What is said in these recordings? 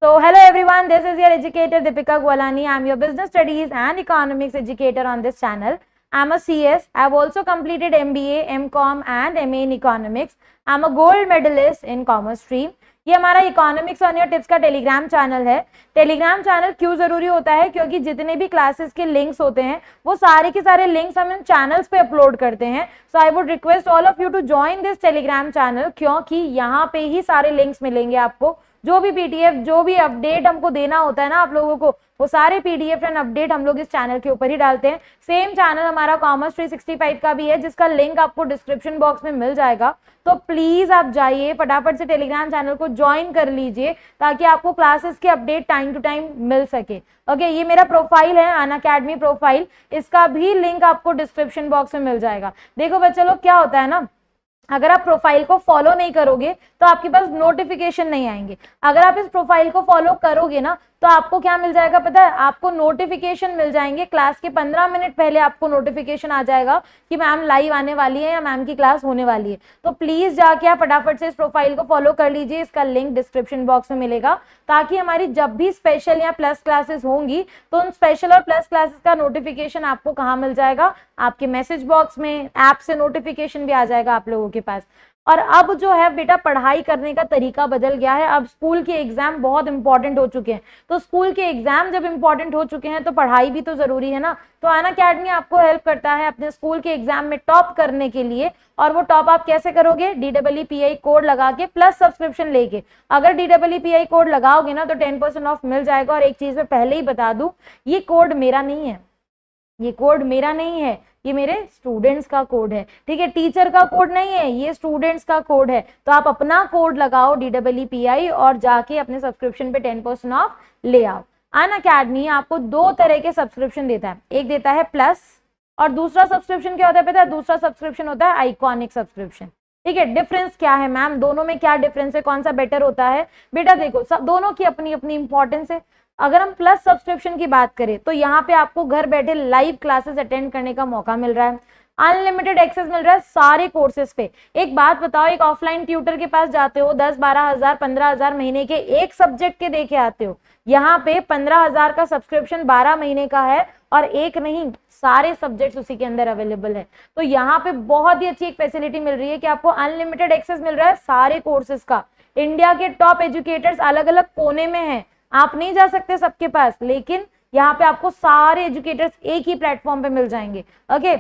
So hello everyone, this is your educator Deepika Gwalani. I am your business studies and economics educator on this channel. I am a CS. I have also completed MBA, MCOM and MA in economics. I am a gold medalist in commerce stream. ये हमारा economics on your tips का Telegram channel है। Telegram channel क्यों जरूरी होता है? क्योंकि जितने भी क्लासेस के लिंक्स होते हैं वो सारे के सारे लिंक्स हम इन चैनल्स पे अपलोड करते हैं। So I would request all of you to join this Telegram channel, क्योंकि यहाँ पे ही सारे लिंक्स मिलेंगे आपको। जो भी पीडीएफ, जो भी अपडेट हमको देना होता है ना आप लोगों को, वो सारे पीडीएफ एंड अपडेट हम लोग इस चैनल के ऊपर ही डालते हैं। सेम चैनल हमारा कॉमर्स 365 का भी है, जिसका लिंक आपको डिस्क्रिप्शन बॉक्स में मिल जाएगा। तो प्लीज आप जाइए, फटाफट से टेलीग्राम चैनल को ज्वाइन कर लीजिए ताकि आपको क्लासेस के अपडेट टाइम टू टाइम मिल सके। ओके, ये मेरा प्रोफाइल है, अनअकैडमी प्रोफाइल, इसका भी लिंक आपको डिस्क्रिप्शन बॉक्स में मिल जाएगा। देखो बच्चे लोग, क्या होता है ना, अगर आप प्रोफाइल को फॉलो नहीं करोगे तो आपके पास नोटिफिकेशन नहीं आएंगे। अगर आप इस प्रोफाइल को फॉलो करोगे ना तो आपको क्या मिल जाएगा पता है? आपको नोटिफिकेशन मिल जाएंगे। क्लास के 15 मिनट पहले आपको नोटिफिकेशन आ जाएगा कि मैम लाइव आने वाली है या मैम की क्लास होने वाली है। तो प्लीज जाके आप फटाफट से इस प्रोफाइल को फॉलो कर लीजिए। इसका लिंक डिस्क्रिप्शन बॉक्स में मिलेगा, ताकि हमारी जब भी स्पेशल या प्लस क्लासेस होंगी तो उन स्पेशल और प्लस क्लासेस का नोटिफिकेशन आपको कहाँ मिल जाएगा? आपके मैसेज बॉक्स में, ऐप से नोटिफिकेशन भी आ जाएगा आप लोगों के पास। और अब जो है बेटा, पढ़ाई करने का तरीका बदल गया है। अब स्कूल के एग्जाम बहुत इंपॉर्टेंट हो चुके हैं। तो स्कूल के एग्जाम जब इंपॉर्टेंट हो चुके हैं तो पढ़ाई भी तो जरूरी है ना। तो अनअकैडमी आपको हेल्प करता है अपने स्कूल के एग्जाम में टॉप करने के लिए। और वो टॉप आप कैसे करोगे? DEEPI कोड लगा के प्लस सब्सक्रिप्शन लेके। अगर DEEPI कोड लगाओगे ना तो 10% ऑफ मिल जाएगा। और एक चीज मैं पहले ही बता दूं, ये कोड मेरा नहीं है, ये कोड मेरा नहीं है, ये मेरे स्टूडेंट्स का कोड है। ठीक है, टीचर का कोड नहीं है, ये स्टूडेंट्स का कोड है। तो आप अपना कोड लगाओ DEEPI और जाके अपने सब्सक्रिप्शन पे 10% ऑफ ले आओ। अनअकैडमी आपको 2 तरह के सब्सक्रिप्शन देता है, एक देता है प्लस और दूसरा सब्सक्रिप्शन क्या होता है पता है? दूसरा सब्सक्रिप्शन होता है आइकॉनिक सब्सक्रिप्शन। ठीक है, डिफरेंस क्या है मैम? दोनों में क्या डिफरेंस है? कौन सा बेटर होता है? बेटा देखो, दोनों की अपनी अपनी इंपॉर्टेंस है। अगर हम प्लस सब्सक्रिप्शन की बात करें तो यहाँ पे आपको घर बैठे लाइव क्लासेस अटेंड करने का मौका मिल रहा है, अनलिमिटेड एक्सेस मिल रहा है सारे कोर्सेज पे। एक बात बताओ, एक ऑफलाइन ट्यूटर के पास जाते हो, 10-12 हजार 15 हजार महीने के एक सब्जेक्ट के देके आते हो। यहाँ पे 15 हजार का सब्सक्रिप्शन 12 महीने का है, और एक नहीं, सारे सब्जेक्ट्स उसी के अंदर अवेलेबल है। तो यहाँ पे बहुत ही अच्छी एक फैसिलिटी मिल रही है कि आपको अनलिमिटेड एक्सेस मिल रहा है सारे कोर्सेज का। इंडिया के टॉप एजुकेटर्स अलग अलग कोने में हैं, आप नहीं जा सकते सबके पास, लेकिन यहाँ पे आपको सारे एजुकेटर्स एक ही प्लेटफॉर्म पे मिल जाएंगे। Okay,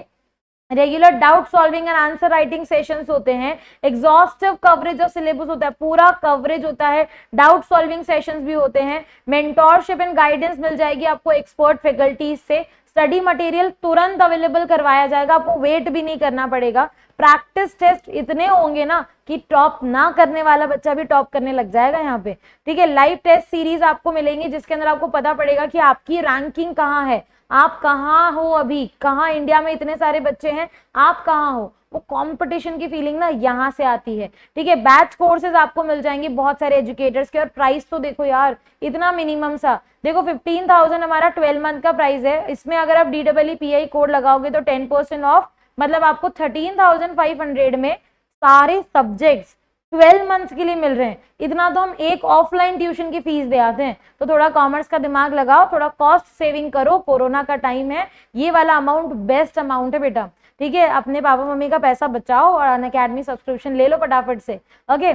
regular doubt solving and answer writing sessions होते हैं, एग्जॉस्टिव कवरेज ऑफ सिलेबस होता है, पूरा कवरेज होता है, डाउट सॉल्विंग सेशंस भी होते हैं, मेंटोरशिप एंड गाइडेंस मिल जाएगी आपको एक्सपर्ट फैकल्टीज से, स्टडी मटेरियल तुरंत अवेलेबल करवाया जाएगा, आपको वेट भी नहीं करना पड़ेगा। प्रैक्टिस टेस्ट इतने होंगे ना कि टॉप ना करने वाला बच्चा भी टॉप करने लग जाएगा यहाँ पे। ठीक है, लाइव टेस्ट सीरीज आपको मिलेंगी जिसके अंदर आपको पता पड़ेगा कि आपकी रैंकिंग कहाँ है, आप कहाँ हो अभी, कहाँ इंडिया में इतने सारे बच्चे हैं, आप कहाँ हो। वो कंपटीशन की फीलिंग ना यहाँ से आती है। ठीक है, बैच कोर्सेज आपको मिल जाएंगे बहुत सारे एजुकेटर्स के। और प्राइस तो देखो यार, इतना मिनिमम सा, देखो 15,000 हमारा 12 मंथ का प्राइस है। इसमें अगर आप DEEPI कोड लगाओगे तो 10% ऑफ, मतलब आपको 13,500 में सारे सब्जेक्ट्स 12 मंथ्स के लिए मिल रहे हैं। इतना तो हम एक ऑफलाइन ट्यूशन की फीस दे आते हैं। तो थोड़ा कॉमर्स का दिमाग लगाओ, थोड़ा कॉस्ट सेविंग करो, कोरोना का टाइम है, ये वाला अमाउंट बेस्ट अमाउंट है बेटा। ठीक है, अपने पापा मम्मी का पैसा बचाओ और अनअकैडमी सब्सक्रिप्शन ले लो फटाफट से। ओके,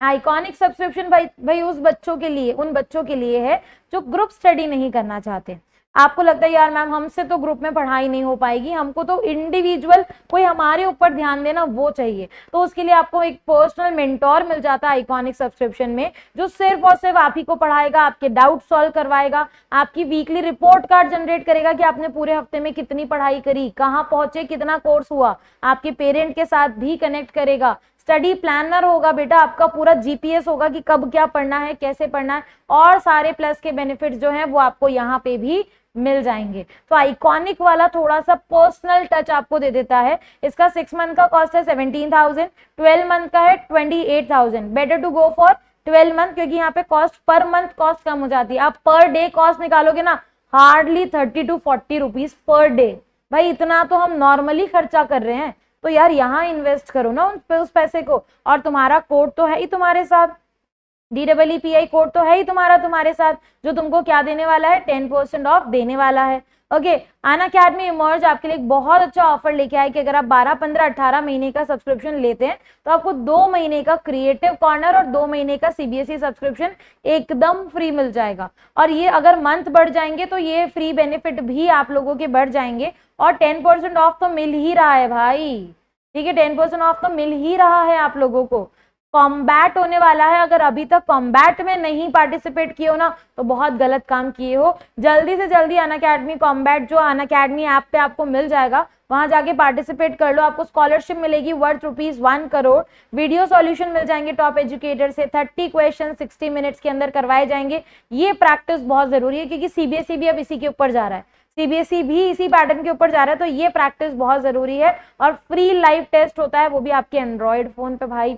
आइकॉनिक सब्सक्रिप्शन भाई उस बच्चों के लिए, उन बच्चों के लिए है जो ग्रुप स्टडी नहीं करना चाहते। आपको लगता है यार मैम हमसे तो ग्रुप में पढ़ाई नहीं हो पाएगी, हमको तो इंडिविजुअल कोई हमारे ऊपर ध्यान देना वो चाहिए। तो उसके लिए आपको एक पर्सनल मेंटोर मिल जाता है आइकॉनिक सब्सक्रिप्शन में, जो सिर्फ और सिर्फ आप ही को पढ़ाएगा, आपके डाउट सॉल्व करवाएगा, आपकी वीकली रिपोर्ट कार्ड जनरेट करेगा कि आपने पूरे हफ्ते में कितनी पढ़ाई करी, कहाँ पहुंचे, कितना कोर्स हुआ, आपके पेरेंट के साथ भी कनेक्ट करेगा। स्टडी प्लानर होगा बेटा, आपका पूरा GPS होगा कि कब क्या पढ़ना है, कैसे पढ़ना है, और सारे प्लस के बेनिफिट्स जो हैं वो आपको यहाँ पे भी मिल जाएंगे। तो आइकॉनिक वाला थोड़ा सा पर्सनल टच आपको दे देता है। इसका 6 मंथ का कॉस्ट है 17,000, 12 मंथ का है 28,000। Better to go for 12 month, क्योंकि यहाँ पे कॉस्ट पर मंथ कॉस्ट कम हो जाती है। आप पर डे कॉस्ट निकालोगे ना, hardly 30 to 40 rupees per day. भाई इतना तो हम नॉर्मली खर्चा कर रहे हैं, तो यार यहाँ इन्वेस्ट करो ना उस पैसे को, और तुम्हारा कोड तो है ही तुम्हारे साथ। DEEPI कोड तो है ही तुम्हारे साथ, जो तुमको क्या देने वाला है, 10% ऑफ देने वाला है। ओके, अनअकैडमी इमर्ज आपके लिए एक बहुत अच्छा ऑफर लेके आए कि अगर आप 12, 15, 18 महीने का सब्सक्रिप्शन लेते हैं तो आपको 2 महीने का क्रिएटिव कॉर्नर और 2 महीने का CBSE सब्सक्रिप्शन एकदम फ्री मिल जाएगा। और ये अगर मंथ बढ़ जाएंगे तो ये फ्री बेनिफिट भी आप लोगों के बढ़ जाएंगे, और 10% ऑफ तो मिल ही रहा है भाई, ठीक है, 10% ऑफ तो मिल ही रहा है आप लोगों को। कॉम्बैट होने वाला है, अगर अभी तक कॉम्बैट में नहीं पार्टिसिपेट किए हो ना तो बहुत गलत काम किए हो। जल्दी से जल्दी अनअकैडमी कॉम्बैट जो अनअकैडमी ऐप पे आपको मिल जाएगा, वहां जाके पार्टिसिपेट कर लो। आपको स्कॉलरशिप मिलेगी वर्थ ₹1 करोड़, वीडियो सॉल्यूशन मिल जाएंगे टॉप एजुकेटर से, 30 क्वेश्चन 60 मिनट्स के अंदर करवाए जाएंगे। ये प्रैक्टिस बहुत जरूरी है क्योंकि CBSE भी अब इसी के ऊपर जा रहा है, CBSE भी इसी पैटर्न के ऊपर जा रहा है, तो ये प्रैक्टिस बहुत जरूरी है। और फ्री लाइव टेस्ट होता है, वो भी आपके एंड्रॉइड फोन पे भाई।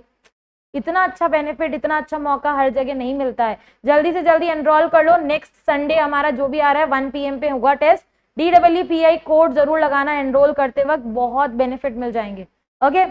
इतना अच्छा बेनिफिट, इतना अच्छा मौका हर जगह नहीं मिलता है। जल्दी से जल्दी एनरोल कर लो। नेक्स्ट संडे हमारा जो भी आ रहा है 1 PM पे होगा टेस्ट। DEEPI कोड जरूर लगाना एनरोल करते वक्त, बहुत बेनिफिट मिल जाएंगे। ओके,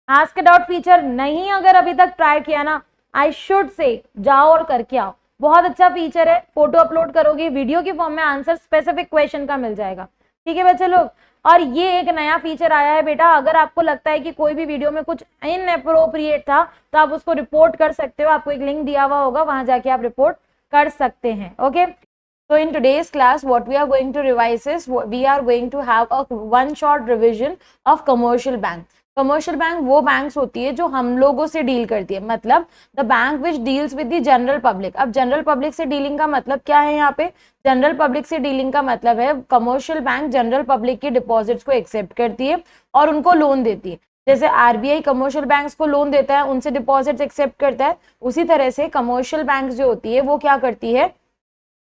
आस्क डाउट फीचर नहीं अगर अभी तक ट्राई किया ना, आई शुड से जाओ और करके आओ। बहुत अच्छा फीचर है, फोटो अपलोड करोगे, वीडियो के फॉर्म में आंसर स्पेसिफिक क्वेश्चन का मिल जाएगा। ठीक है बच्चे लोग, और ये एक नया फीचर आया है बेटा, अगर आपको लगता है कि कोई भी वीडियो में कुछ इनएप्रोप्रिएट था तो आप उसको रिपोर्ट कर सकते हो। आपको एक लिंक दिया हुआ होगा, वहां जाके आप रिपोर्ट कर सकते हैं। Okay, so in today's class what we are going to revise is we are going to have a one shot revision of commercial bank. Commercial bank वो बैंक्स होती है जो हम लोगों से डील करती है, मतलब the bank which deals with the general public. अब जनरल पब्लिक से डीलिंग का मतलब क्या है, यहाँ पे जनरल पब्लिक से डीलिंग का मतलब है कमर्शियल बैंक जनरल पब्लिक के डिपॉजिट्स को एक्सेप्ट करती है और उनको लोन देती है। जैसे RBI कमर्शियल बैंक्स को लोन देता है, उनसे डिपॉजिट्स एक्सेप्ट करता है, उसी तरह से कमर्शियल बैंक्स जो होती है वो क्या करती है,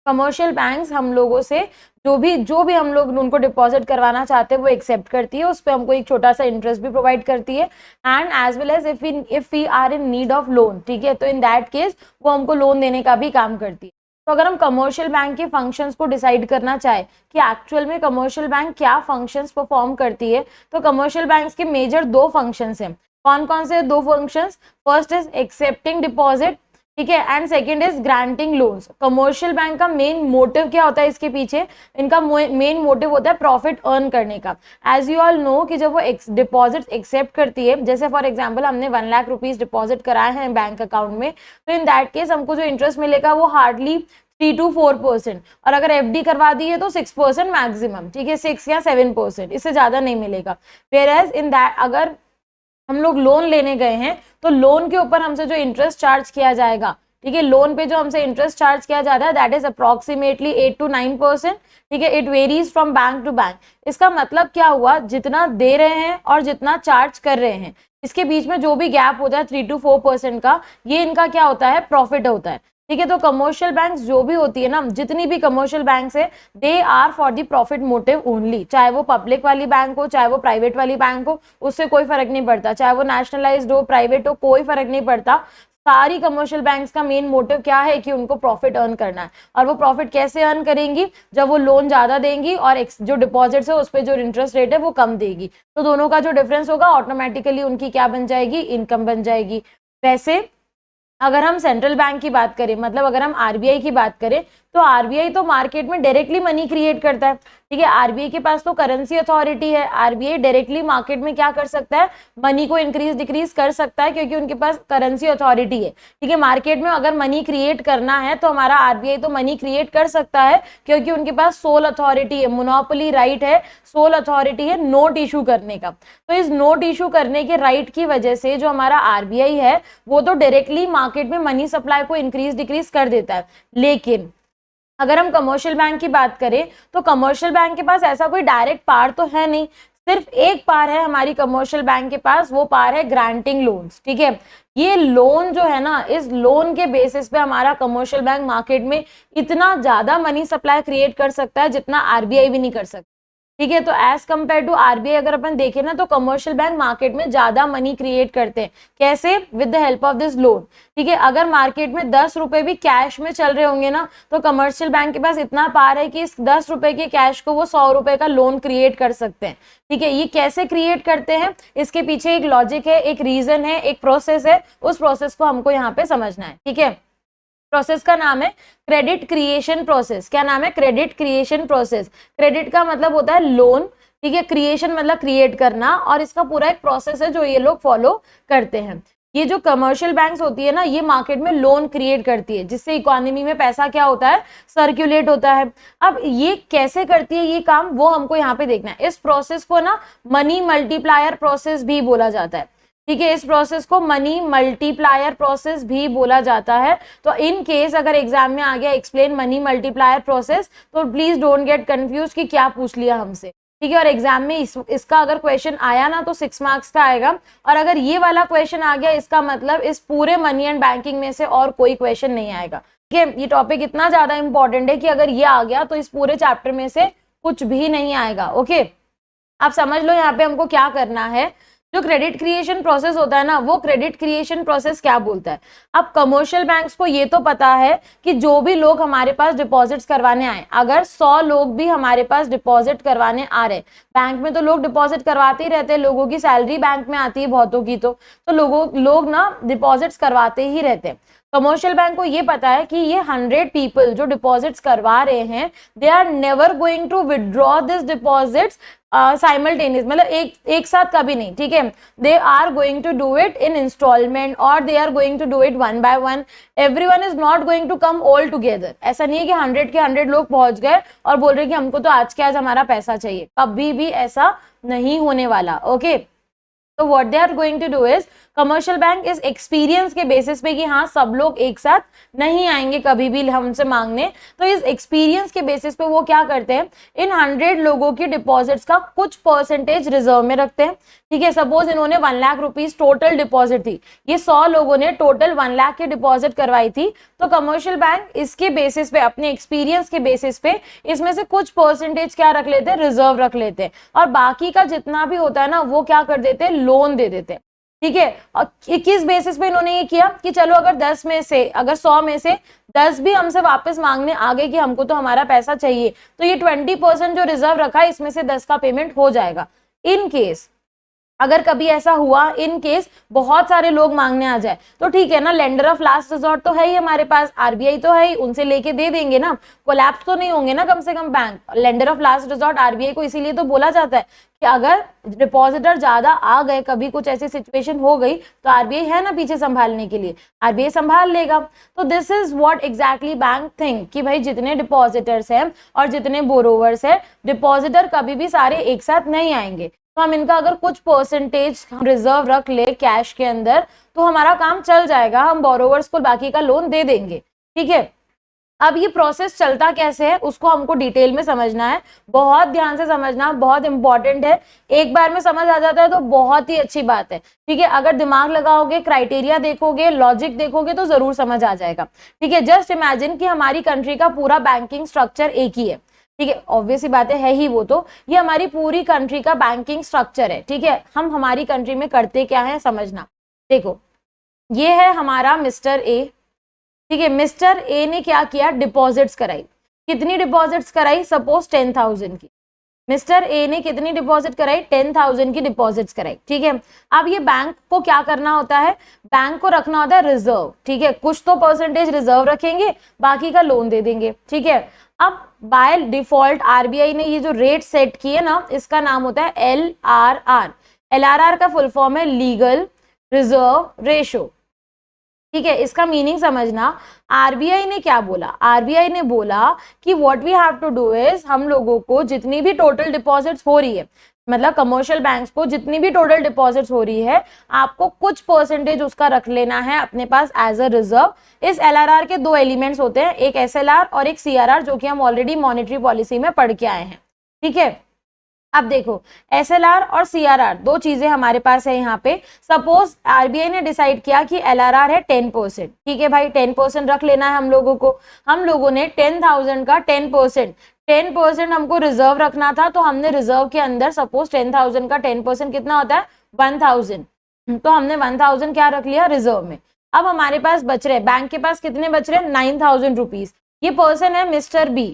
कमर्शियल बैंक्स हम लोगों से जो भी हम लोग उनको डिपॉजिट करवाना चाहते हैं वो एक्सेप्ट करती है, उस पर हमको एक छोटा सा इंटरेस्ट भी प्रोवाइड करती है, and as well as if we are in need of loan, ठीक है, तो इन दैट केस वो हमको लोन देने का भी काम करती है। तो अगर हम कमर्शियल बैंक के फंक्शंस को डिसाइड करना चाहे कि एक्चुअल में कमर्शियल बैंक क्या फंक्शंस परफॉर्म करती है, तो कमर्शियल बैंक्स के मेजर 2 फंक्शंस हैं। कौन कौन से 2 functions? First is accepting deposit, ठीक है, and second is granting loans. Commercial bank का मेन मोटिव क्या होता है इसके पीछे? इनका मेन मोटिव होता है प्रॉफिट अर्न करने का। एज यू ऑल नो कि जब वो डिपॉजिट एक्सेप्ट करती है, जैसे फॉर एग्जांपल हमने 1 लाख रुपीज डिपॉजिट कराए हैं बैंक अकाउंट में, तो इन दैट केस हमको जो इंटरेस्ट मिलेगा वो हार्डली 3 to 4%, और अगर FD करवा दी है तो 6% मैक्सिमम, ठीक है, 6 या 7%, इससे ज्यादा नहीं मिलेगा। वेयरएज इन दैट अगर हम लोग लोन लेने गए हैं तो लोन के ऊपर हमसे जो इंटरेस्ट चार्ज किया जाएगा, ठीक है, लोन पे जो हमसे इंटरेस्ट चार्ज किया जाता है दैट इज अप्रोक्सीमेटली 8 to 9%, ठीक है, it varies from bank to bank. इसका मतलब क्या हुआ, जितना दे रहे हैं और जितना चार्ज कर रहे हैं इसके बीच में जो भी गैप होता है 3 to 4% का, ये इनका क्या होता है, प्रॉफिट होता है। ठीक है, तो कमर्शियल बैंक्स जो भी होती है ना, जितनी भी कमर्शियल बैंक्स है, they are for the profit motive only. चाहे वो पब्लिक वाली बैंक हो, चाहे वो प्राइवेट वाली बैंक हो, उससे कोई फर्क नहीं पड़ता। चाहे वो नेशनलाइज्ड हो, प्राइवेट हो, कोई फर्क नहीं पड़ता। सारी कमर्शियल बैंक्स का मेन मोटिव क्या है कि उनको प्रॉफिट अर्न करना है। और वो प्रॉफिट कैसे अर्न करेंगी? जब वो लोन ज्यादा देंगी और जो डिपॉजिट्स है उस पर जो इंटरेस्ट रेट है वो कम देगी, तो दोनों का जो डिफरेंस होगा ऑटोमेटिकली उनकी क्या बन जाएगी, इनकम बन जाएगी। वैसे अगर हम सेंट्रल बैंक की बात करें, मतलब अगर हम RBI की बात करें, तो RBI तो मार्केट में डायरेक्टली मनी क्रिएट करता है, ठीक है, RBI के पास तो करेंसी अथॉरिटी है। RBI डायरेक्टली मार्केट में क्या कर सकता है, मनी को इंक्रीज डिक्रीज कर सकता है, क्योंकि उनके पास करेंसी अथॉरिटी है। ठीक है, मार्केट में अगर मनी क्रिएट करना है तो हमारा RBI तो मनी क्रिएट कर सकता है, क्योंकि उनके पास सोल अथॉरिटी है, मोनोपोली राइट है, सोल अथॉरिटी है नोट इशू करने का। तो इस नोट इशू करने के राइट की वजह से जो हमारा RBI है वो तो डायरेक्टली मार्केट में मनी सप्लाई को इंक्रीज डिक्रीज कर देता है। लेकिन अगर हम कमर्शियल बैंक की बात करें तो कमर्शियल बैंक के पास ऐसा कोई डायरेक्ट पावर तो है नहीं, सिर्फ एक पावर है हमारी कमर्शियल बैंक के पास, वो पावर है ग्रांटिंग लोन्स। ठीक है, ये लोन जो है ना, इस लोन के बेसिस पे हमारा कमर्शियल बैंक मार्केट में इतना ज्यादा मनी सप्लाई क्रिएट कर सकता है जितना RBI भी नहीं कर सकता। ठीक है। तो एज कंपेयर टू आरबीआई अगर अपन देखें ना, तो कमर्शियल बैंक मार्केट में ज्यादा मनी क्रिएट करते हैं। कैसे? With the help of this loan. ठीक है, अगर मार्केट में 10 रुपए भी कैश में चल रहे होंगे ना, तो कमर्शियल बैंक के पास इतना पावर है कि इस 10 रुपए के कैश को वो 100 रुपए का लोन क्रिएट कर सकते हैं। ठीक है, ये कैसे क्रिएट करते हैं, इसके पीछे एक लॉजिक है, एक रीजन है, एक प्रोसेस है, उस प्रोसेस को हमको यहाँ पे समझना है। ठीक है, प्रोसेस का नाम है क्रेडिट क्रिएशन प्रोसेस। क्या नाम है? Credit creation process. क्रेडिट का मतलब होता है लोन, ठीक है, क्रिएशन मतलब क्रिएट करना, और इसका पूरा एक प्रोसेस है जो ये लोग फॉलो करते हैं। ये जो कमर्शियल बैंक्स होती है ना, ये मार्केट में लोन क्रिएट करती है, जिससे इकोनॉमी में पैसा क्या होता है? सर्कुलेट होता है। अब ये कैसे करती है ये काम, वो हमको यहाँ पे देखना है। इस प्रोसेस को ना मनी मल्टीप्लायर प्रोसेस भी बोला जाता है। ठीक है, इस प्रोसेस को मनी मल्टीप्लायर प्रोसेस भी बोला जाता है। तो इन केस अगर एग्जाम में आ गया एक्सप्लेन मनी मल्टीप्लायर प्रोसेस, तो प्लीज डोंट गेट कंफ्यूज कि क्या पूछ लिया हमसे। ठीक है, और एग्जाम में इसका अगर क्वेश्चन आया ना, तो 6 मार्क्स का आएगा, और अगर ये वाला क्वेश्चन आ गया, इसका मतलब इस पूरे मनी एंड बैंकिंग में से और कोई क्वेश्चन नहीं आएगा। ठीक है, ये टॉपिक इतना ज्यादा इंपॉर्टेंट है कि अगर ये आ गया तो इस पूरे चैप्टर में से कुछ भी नहीं आएगा। ओके, आप समझ लो यहाँ पे हमको क्या करना है। जो क्रेडिट क्रिएशन प्रोसेस होता है ना, वो क्रेडिट क्रिएशन प्रोसेस क्या बोलता है? अब कमर्शियल बैंक्स को ये तो पता है कि जो भी लोग हमारे पास डिपॉजिट्स करवाने आए, अगर 100 लोग भी हमारे पास डिपॉजिट करवाने आ रहे, बैंक में तो लोग डिपॉजिट करवाते ही रहते हैं, लोगों की सैलरी बैंक में आती है बहुतों की, तो लोग ना डिपॉजिट्स करवाते ही रहते हैं। कमर्शियल बैंक को ये पता है कि ये 100 पीपल जो डिपॉजिट्स करवा रहे हैं, they are never going to withdraw this deposits simultaneous, मतलब एक साथ कभी नहीं। ठीक है, they are going to do it in instalment, और they are going to do it one by one. Everyone is not going to come all together. ऐसा नहीं है कि 100 के 100 लोग पहुंच गए और बोल रहे कि हमको तो आज के आज हमारा पैसा चाहिए, कभी भी ऐसा नहीं होने वाला। ओके, तो what they are going to do is, commercial bank इस एक्सपीरियंस के बेसिस पे कि हाँ सब लोग एक साथ नहीं आएंगे कभी भी हमसे मांगने, तो इस एक्सपीरियंस के बेसिस पे वो क्या करते हैं, इन 100 लोगों की डिपॉजिट्स का कुछ परसेंटेज रिजर्व में रखते हैं। ठीक है, सपोज इन्होंने 1 लाख रुपीज टोटल डिपॉजिट थी, ये 100 लोगों ने टोटल 1 लाख की डिपॉजिट करवाई थी, तो कमर्शियल बैंक इसके बेसिस पे, अपने एक्सपीरियंस के बेसिस पे इसमें से कुछ परसेंटेज क्या रख लेते हैं, रिजर्व रख लेते हैं, और बाकी का जितना भी होता है ना, वो क्या कर देते हैं, लोन दे देते हैं। ठीक है, और किस बेसिस पे इन्होंने ये किया कि चलो अगर 10 में से, अगर 100 में से 10 भी हमसे वापस मांगने आ गए कि हमको तो हमारा पैसा चाहिए, तो ये 20% जो रिजर्व रखा है, इसमें से 10 का पेमेंट हो जाएगा। इन केस अगर कभी ऐसा हुआ, इन केस बहुत सारे लोग मांगने आ जाए, तो ठीक है ना, लेंडर ऑफ लास्ट रिजॉर्ट तो है ही हमारे पास, आरबीआई तो है ही, उनसे लेके दे देंगे ना, कोलैप्स तो नहीं होंगे ना कम से कम bank. Lender of last resort RBI को इसीलिए तो बोला जाता है कि अगर डिपॉजिटर ज्यादा आ गए, कभी कुछ ऐसी सिचुएशन हो गई, तो आरबीआई है ना पीछे संभालने के लिए, आरबीआई संभाल लेगा। तो this is what exactly bank think कि भाई जितने डिपॉजिटर्स हैं और जितने बोरोवर्स हैं, डिपॉजिटर कभी भी सारे एक साथ नहीं आएंगे, तो हम इनका अगर कुछ परसेंटेज रिजर्व रख ले कैश के अंदर, तो हमारा काम चल जाएगा, हम बोरोवर्स को बाकी का लोन दे देंगे। ठीक है, अब ये प्रोसेस चलता कैसे है उसको हमको डिटेल में समझना है, बहुत ध्यान से समझना, बहुत इंपॉर्टेंट है। एक बार में समझ आ जाता है तो बहुत ही अच्छी बात है। ठीक है, अगर दिमाग लगाओगे, क्राइटेरिया देखोगे, लॉजिक देखोगे, तो जरूर समझ आ जाएगा। ठीक है, जस्ट इमेजिन कि हमारी कंट्री का पूरा बैंकिंग स्ट्रक्चर एक ही है। ठीक है, ऑब्वियस ही बात है ही वो, तो ये हमारी पूरी कंट्री का बैंकिंग स्ट्रक्चर है। ठीक है, हम हमारी कंट्री में करते क्या है समझना। देखो, ये है हमारा मिस्टर ए। ठीक है, मिस्टर ए ने क्या किया, डिपॉजिट्स कराई। कितनी डिपॉजिट्स कराई, सपोज 10,000 की। मिस्टर ए ने कितनी डिपॉजिट कराई, 10,000 की डिपॉजिट्स कराई। ठीक है, अब ये बैंक को क्या करना होता है, बैंक को रखना होता है रिजर्व। ठीक है, कुछ तो परसेंटेज रिजर्व रखेंगे, बाकी का लोन दे देंगे। ठीक है, अब बाय डिफॉल्ट आरबीआई ने ये जो रेट सेट किए ना, इसका नाम होता है LRR। LRR का फुल फॉर्म है लीगल रिजर्व रेशो। ठीक है, इसका मीनिंग समझना। आरबीआई ने क्या बोला, आरबीआई ने बोला कि what we have to do is, हम लोगों को जितनी भी टोटल डिपॉजिट्स हो रही है, मतलब कमर्शियल बैंक्स को जितनी भी टोटल डिपॉजिट्स हो रही है, आपको कुछ परसेंटेज उसका रख लेना है अपने पास एज अ रिजर्व। इस एलआरआर के 2 एलिमेंट्स होते हैं, एक एसएलआर और एक सीआरआर, जो कि हम ऑलरेडी मॉनेटरी पॉलिसी में पढ़ के आए हैं। ठीक है, अब देखो SLR और CRR दो चीजें हमारे पास है यहाँ पे। सपोज RBI ने डिसाइड किया कि LRR है 10%, ठीक है भाई 10% रख लेना है हम लोगों को। हम लोगों ने 10,000 का 10% हमको रिजर्व रखना था, तो हमने रिजर्व के अंदर सपोज 10,000 का 10% कितना होता है 1,000, तो हमने 1,000 क्या रख लिया रिजर्व में। अब हमारे पास बच रहे, बैंक के पास कितने बच रहे 9,000 रुपीज। ये पर्सन है मिस्टर बी,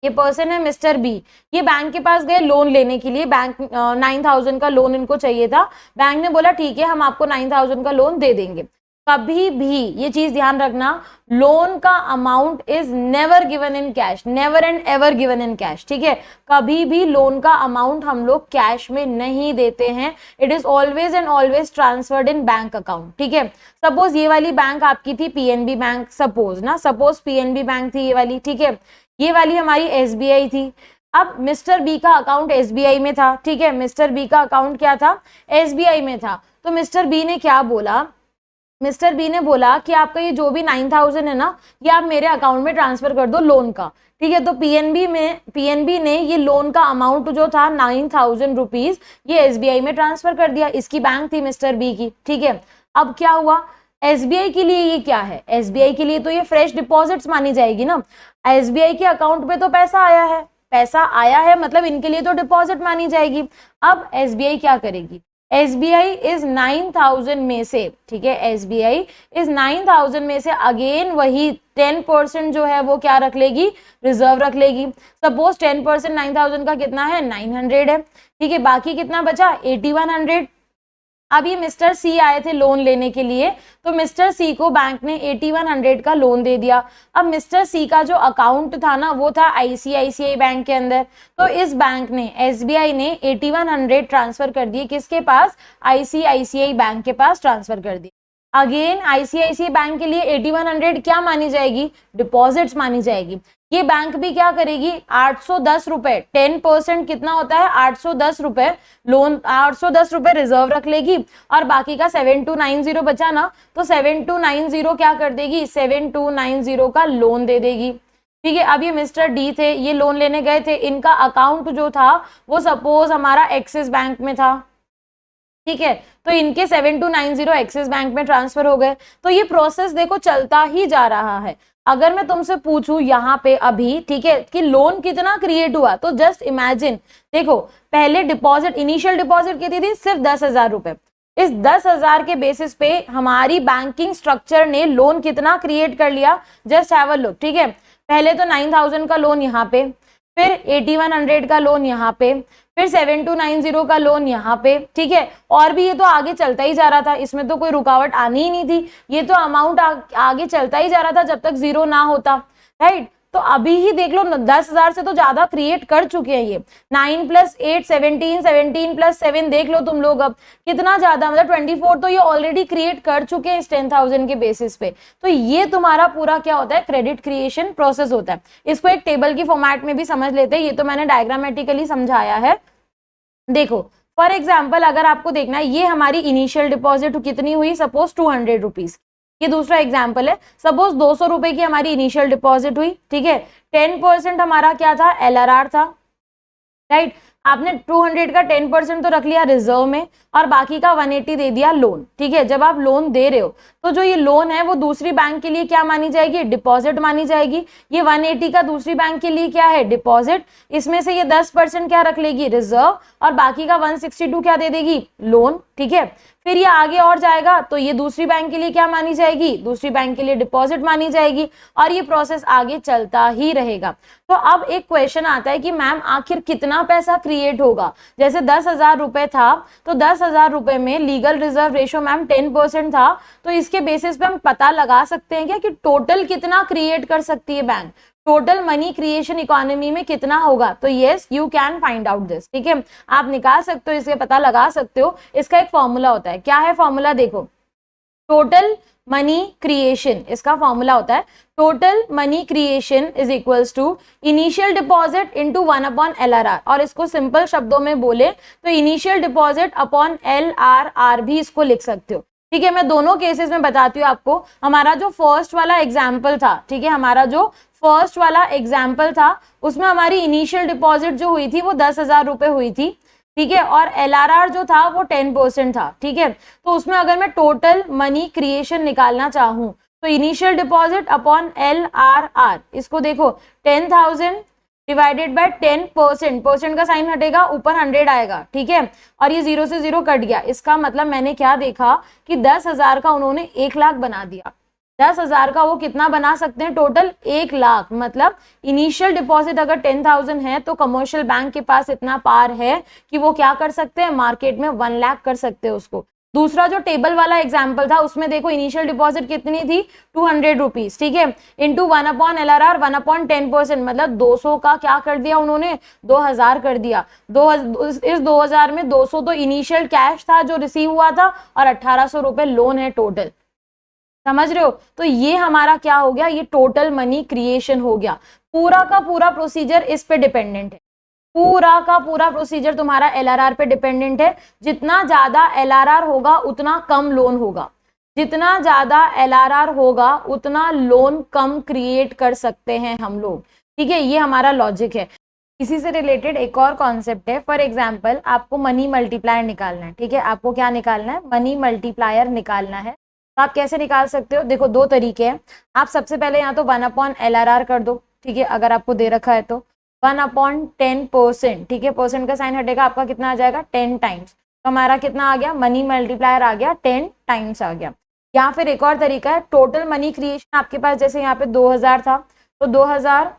ये पर्सन है मिस्टर बी, ये बैंक के पास गए लोन लेने के लिए। बैंक 9,000 का लोन इनको चाहिए था। बैंक ने बोला ठीक है हम आपको 9,000 का लोन दे देंगे। कभी भी ये चीज ध्यान रखना, लोन का amount is never given in cash, never and ever given in cash, ठीक है। कभी भी लोन का अमाउंट हम लोग कैश में नहीं देते हैं, it is always and always transferred in bank account, ठीक है। सपोज ये वाली बैंक आपकी थी PNB बैंक, सपोज ना, सपोज PNB बैंक थी ये वाली, ठीक है। ये वाली हमारी SBI थी। अब मिस्टर बी का अकाउंट SBI में था, ठीक है, मिस्टर बी का अकाउंट क्या था SBI में था। तो मिस्टर बी ने क्या बोला, मिस्टर बी ने बोला कि आपका ये जो भी 9,000 है ना, ये आप मेरे अकाउंट में ट्रांसफर कर दो लोन का, ठीक है। तो PNB ने ये लोन का अमाउंट जो था 9,000 रुपीज ये SBI में ट्रांसफर कर दिया। इसकी बैंक थी मिस्टर बी की, ठीक है। अब क्या हुआ, SBI के लिए ये क्या है, SBI के लिए तो ये फ्रेश डिपॉजिट्स मानी जाएगी ना। SBI के अकाउंट पे तो पैसा आया है, पैसा आया है मतलब इनके लिए तो डिपॉजिट मानी जाएगी। अब SBI क्या करेगी, SBI इज 9,000 में से, ठीक है, SBI इज 9,000 में से अगेन वही 10% जो है वो क्या रख लेगी, रिजर्व रख लेगी। सपोज 10% 9,000 का कितना है 900 है, ठीक है। बाकी कितना बचा 8,100। अब ये मिस्टर सी आए थे लोन लेने के लिए, तो मिस्टर सी को बैंक ने 8,100 का लोन दे दिया। अब मिस्टर सी का जो अकाउंट था ना वो था ICICI बैंक के अंदर, तो इस बैंक ने SBI ने 8,100 ट्रांसफर कर दिए किसके पास, ICICI बैंक के पास ट्रांसफर कर दिए। अगेन ICICI बैंक के लिए 8,100 क्या मानी जाएगी, डिपॉजिट्स मानी जाएगी। ये बैंक भी क्या करेगी 810 रुपए, 10% कितना होता है 810 रुपए लोन, 810 रुपए रिजर्व रख लेगी और बाकी का 7290 बचा ना, तो 7290 क्या कर देगी 7290 का लोन दे देगी, ठीक है। अब ये मिस्टर डी थे, ये लोन लेने गए थे, इनका अकाउंट जो था वो सपोज हमारा एक्सिस बैंक में था, ठीक है। तो इनके 7290 एक्सिस बैंक में ट्रांसफर हो गए। तो ये प्रोसेस देखो चलता ही जा रहा है। अगर मैं तुमसे पूछूं यहाँ पे अभी, ठीक है, कि लोन कितना क्रिएट हुआ, तो जस्ट इमेजिन, देखो पहले डिपॉजिट, इनिशियल डिपॉजिट कितनी थी सिर्फ 10,000 रुपए। इस 10,000 के बेसिस पे हमारी बैंकिंग स्ट्रक्चर ने लोन कितना क्रिएट कर लिया, जस्ट हैव अ लुक, ठीक है। पहले तो 9,000 का लोन यहाँ पे, फिर 8,100 का लोन यहाँ पे, फिर 7290 का लोन यहाँ पे, ठीक है। और भी ये तो आगे चलता ही जा रहा था, इसमें तो कोई रुकावट आनी ही नहीं थी, ये तो अमाउंट आगे चलता ही जा रहा था जब तक जीरो ना होता, राइट। तो अभी ही देख लो 10,000 से तो ज्यादा क्रिएट कर चुके हैं ये। 9 + 8 17, 17 + 7 देख लो तुम लोग, अब कितना ज्यादा, मतलब 24 तो ये ऑलरेडी क्रिएट कर चुके हैं इस 10,000 के बेसिस पे। तो ये तुम्हारा पूरा क्या होता है, क्रेडिट क्रिएशन प्रोसेस होता है। इसको एक टेबल की फॉर्मेट में भी समझ लेते हैं, ये तो मैंने डायग्रामेटिकली समझाया है। देखो फॉर एग्जाम्पल अगर आपको देखना है, ये हमारी इनिशियल डिपॉजिट कितनी हुई, सपोज 200 रुपीज। ये दूसरा एग्जाम्पल है, सपोज 200 रुपए की हमारी इनिशियल डिपॉजिट हुई, ठीक है। 10% हमारा क्या था, LRR था, राइट। आपने 200 का 10% तो रख लिया रिजर्व में और बाकी का 180 दे दिया लोन, ठीक है। जब आप लोन दे रहे हो तो जो ये लोन है वो दूसरी बैंक के लिए क्या मानी जाएगी, डिपॉजिट मानी जाएगी। ये 180 का दूसरी बैंक के लिए क्या है, डिपॉजिट। इसमें से ये 10% क्या रख लेगी, रिजर्व, और बाकी का 162 क्या दे देगी, लोन, ठीक है। फिर ये आगे और जाएगा तो ये दूसरी बैंक के लिए क्या मानी जाएगी, दूसरी बैंक के लिए डिपॉजिट मानी जाएगी, और ये प्रोसेस आगे चलता ही रहेगा। तो अब एक क्वेश्चन आता है कि मैम आखिर कितना पैसा क्रिएट होगा। जैसे 10,000 रुपए था तो 10,000 रुपए में लीगल रिजर्व रेशियो मैम 10% था, तो इसके बेसिस पे हम पता लगा सकते हैं क्या कि टोटल कितना क्रिएट कर सकती है bank, total money creation economy में कितना होगा। तो yes you can find out this, ठीक है, आप निकाल सकते हो, इसके पता लगा सकते हो। इसका एक फॉर्मूला होता है, क्या है फॉर्मूला, देखो टोटल मनी क्रिएशन, इसका फॉर्मूला होता है total money creation is equals to initial deposit into 1/LRR, और इसको सिंपल शब्दों में बोले तो इनिशियल डिपॉजिट अपॉन LRR भी इसको लिख सकते हो, ठीक है। मैं दोनों केसेस में बताती हूँ आपको। हमारा जो फर्स्ट वाला एग्जाम्पल था, ठीक है, हमारा जो फर्स्ट वाला एग्जाम्पल था उसमें हमारी इनिशियल डिपॉजिट जो हुई थी वो 10,000 रुपए हुई थी, ठीक है, और LRR जो था वो 10% था, ठीक है। तो उसमें अगर मैं टोटल मनी क्रिएशन निकालना चाहूं तो इनिशियल डिपॉजिट अपॉन LRR, इसको देखो 10,000 डिवाइडेड बाय 10%, परसेंट का साइन हटेगा, ऊपर 100 आएगा, ठीक है, और ये 0 से 0 कट गया। इसका मतलब मैंने क्या देखा कि 10,000 का उन्होंने 1 लाख बना दिया। 10,000 का वो कितना बना सकते हैं टोटल? 1 लाख। मतलब इनिशियल डिपॉजिट अगर 10,000 है तो कमर्शियल बैंक के पास इतना पार है कि वो क्या कर सकते हैं, मार्केट में 1 लाख कर सकते हैं उसको। दूसरा जो टेबल वाला एग्जाम्पल था उसमें देखो इनिशियल डिपॉजिट कितनी थी, 200 रुपीज, ठीक है, इंटू 1/LRR 1/10%, मतलब 200 का क्या कर दिया उन्होंने, 2,000 कर दिया। इस 2,000 में 200 तो इनिशियल कैश था जो रिसीव हुआ था और 1,800 रुपए लोन है टोटल, समझ रहे हो। तो ये हमारा क्या हो गया, ये टोटल मनी क्रिएशन हो गया। पूरा का पूरा प्रोसीजर इस पे डिपेंडेंट है, पूरा का पूरा प्रोसीजर तुम्हारा LRR पे डिपेंडेंट है। जितना ज्यादा LRR होगा उतना कम लोन होगा, जितना ज्यादा LRR होगा उतना लोन कम क्रिएट कर सकते हैं हम लोग, ठीक है, ये हमारा लॉजिक है। इसी से रिलेटेड एक और कॉन्सेप्ट है, फॉर एग्जाम्पल आपको मनी मल्टीप्लायर निकालना है, ठीक है, आपको क्या निकालना है, मनी मल्टीप्लायर निकालना है। तो आप कैसे निकाल सकते हो, देखो 2 तरीके हैं। आप सबसे पहले यहाँ तो 1/LRR कर दो, ठीक है, अगर आपको दे रखा है तो 1/10%, ठीक है, परसेंट का साइन हटेगा, आपका कितना आ जाएगा 10 टाइम्स। तो हमारा कितना आ गया, मनी मल्टीप्लायर आ गया 10 टाइम्स आ गया। या फिर एक और तरीका है, टोटल मनी क्रिएशन आपके पास जैसे यहाँ पे 2,000 था तो 2,000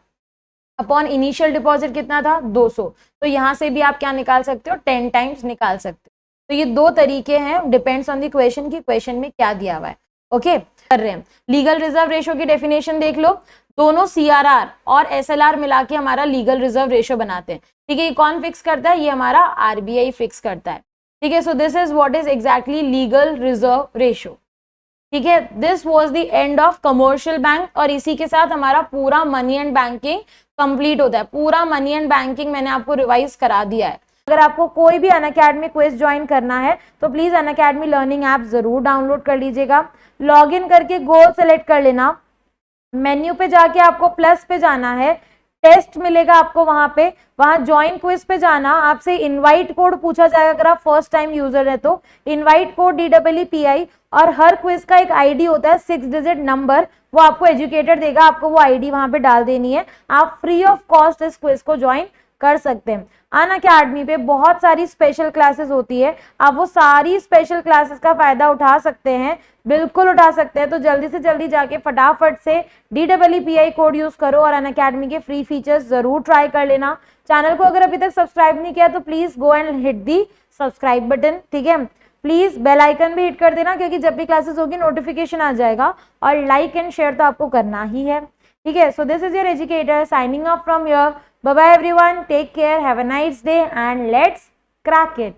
अपॉन इनिशियल डिपॉजिट कितना था 200, तो यहाँ से भी आप क्या निकाल सकते हो, 10 टाइम्स निकाल सकते हो। तो ये 2 तरीके हैं, डिपेंड्स ऑन द क्वेश्चन की क्वेश्चन में क्या दिया हुआ है। ओके, कर रहे हैं। लीगल रिजर्व रेशो की डेफिनेशन देख लो, दोनों CRR और SLR मिला के हमारा लीगल रिजर्व रेशो बनाते हैं, ठीक है। ये कौन फिक्स करता है, ये हमारा RBI फिक्स करता है, ठीक है। So this is what is exactly legal reserve ratio, ठीक है। This was the end of commercial bank, और इसी के साथ हमारा पूरा मनी एंड बैंकिंग कंप्लीट होता है। पूरा मनी एंड बैंकिंग मैंने आपको रिवाइज करा दिया है। अगर आपको कोई भी अनअकैडमी क्विज ज्वाइन करना है तो प्लीज अनअकैडमी लर्निंग ऐप जरूर डाउनलोड कर लीजिएगा। लॉग इन करके गोल सेलेक्ट कर लेना, मेन्यू पे जाके आपको प्लस पे जाना है, टेस्ट मिलेगा आपको वहां ज्वाइन क्विज पे जाना, आपसे इनवाइट कोड पूछा जाएगा अगर आप फर्स्ट टाइम यूजर है तो, इनवाइट कोड DEEPI, और हर क्विज का एक आईडी होता है 6 डिजिट नंबर, वो आपको एजुकेटर देगा, आपको वो आईडी वहां पे डाल देनी है। आप फ्री ऑफ कॉस्ट इस क्विज को ज्वाइन कर सकते हैं। अनअकैडमी पे बहुत सारी स्पेशल क्लासेस होती है, आप वो सारी स्पेशल क्लासेस का फायदा उठा सकते हैं, बिल्कुल उठा सकते हैं। तो जल्दी से जल्दी जाके फटाफट से DEEPI कोड यूज करो और अनअकैडमी के फ्री फीचर्स जरूर ट्राई कर लेना। चैनल को अगर अभी तक सब्सक्राइब नहीं किया तो please go and hit the subscribe button, ठीक है। प्लीज बेल आइकन भी हिट कर देना क्योंकि जब भी क्लासेस होगी नोटिफिकेशन आ जाएगा, और लाइक एंड शेयर तो आपको करना ही है, ठीक है। So this is your educator signing off from your, bye bye everyone, take care, have a nice day and let's crack it.